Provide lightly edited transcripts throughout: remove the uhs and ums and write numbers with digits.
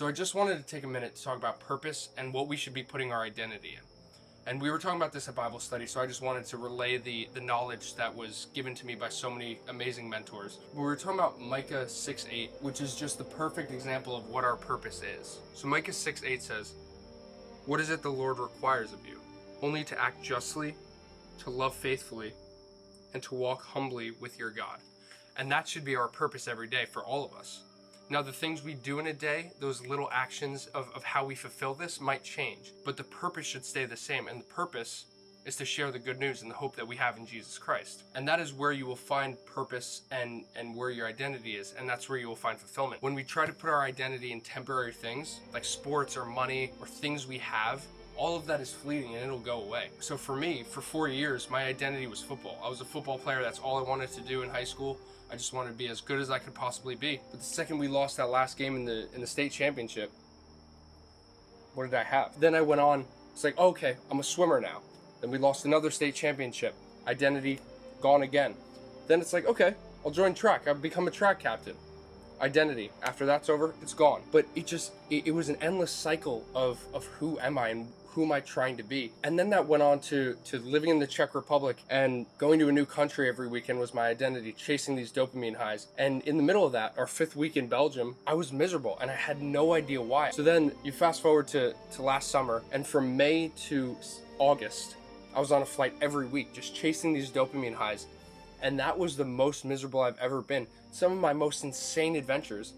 So I just wanted to take a minute to talk about purpose and what we should be putting our identity in. And we were talking about this at Bible study, so I just wanted to relay the knowledge that was given to me by so many amazing mentors. We were talking about Micah 6:8, which is just the perfect example of what our purpose is. So Micah 6:8 says, "What is it the Lord requires of you? Only to act justly, to love faithfully, and to walk humbly with your God." And that should be our purpose every day for all of us. Now, the things we do in a day, those little actions of how we fulfill this might change, but the purpose should stay the same. And the purpose is to share the good news and the hope that we have in Jesus Christ. And that is where you will find purpose and where your identity is. And that's where you will find fulfillment. When we try to put our identity in temporary things, like sports or money or things we have, all of that is fleeting and it'll go away. So for me, for 4 years, my identity was football. I was a football player. That's all I wanted to do in high school. I just wanted to be as good as I could possibly be. But the second we lost that last game in the state championship, what did I have? Then I went on, it's like, okay, I'm a swimmer now. Then we lost another state championship. Identity gone again. Then it's like, okay, I'll join track. I've become a track captain. Identity. After that's over, it's gone. But it was an endless cycle of who am I and who am I trying to be? And then that went on to living in the Czech Republic and going to a new country every weekend was my identity, chasing these dopamine highs. And in the middle of that, our 5th week in Belgium, I was miserable and I had no idea why. So then you fast forward to last summer, and from May to August, I was on a flight every week, just chasing these dopamine highs. And that was the most miserable I've ever been. Some of my most insane adventures,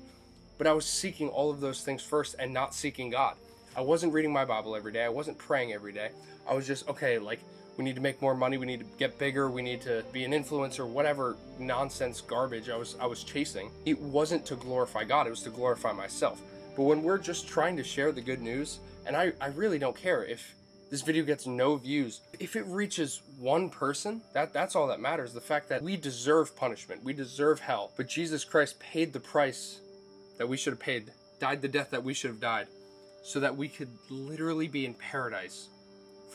but I was seeking all of those things first and not seeking God. I wasn't reading my Bible every day. I wasn't praying every day. I was just, okay, like, we need to make more money. We need to get bigger. We need to be an influencer, whatever nonsense garbage I was chasing. It wasn't to glorify God. It was to glorify myself. But when we're just trying to share the good news, and I really don't care if this video gets no views, if it reaches one person, that's all that matters. The fact that we deserve punishment. We deserve hell. But Jesus Christ paid the price that we should have paid, died the death that we should have died, so that we could literally be in paradise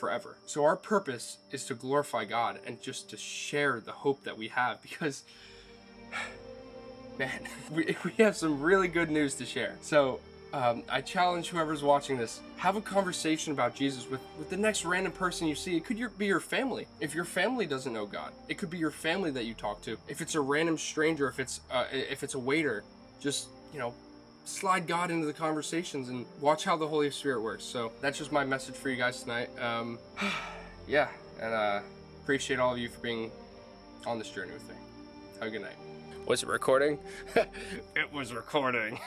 forever. So our purpose is to glorify God and just to share the hope that we have, because, man, we have some really good news to share. So I challenge whoever's watching this, have a conversation about Jesus with the next random person you see. It could be your family. If your family doesn't know God, it could be your family that you talk to. If it's a random stranger, if it's a waiter, just, slide God into the conversations and watch how the Holy Spirit works. So that's just my message for you guys tonight. Yeah, and appreciate all of you for being on this journey with me. Have a good night. Was it recording? It was recording.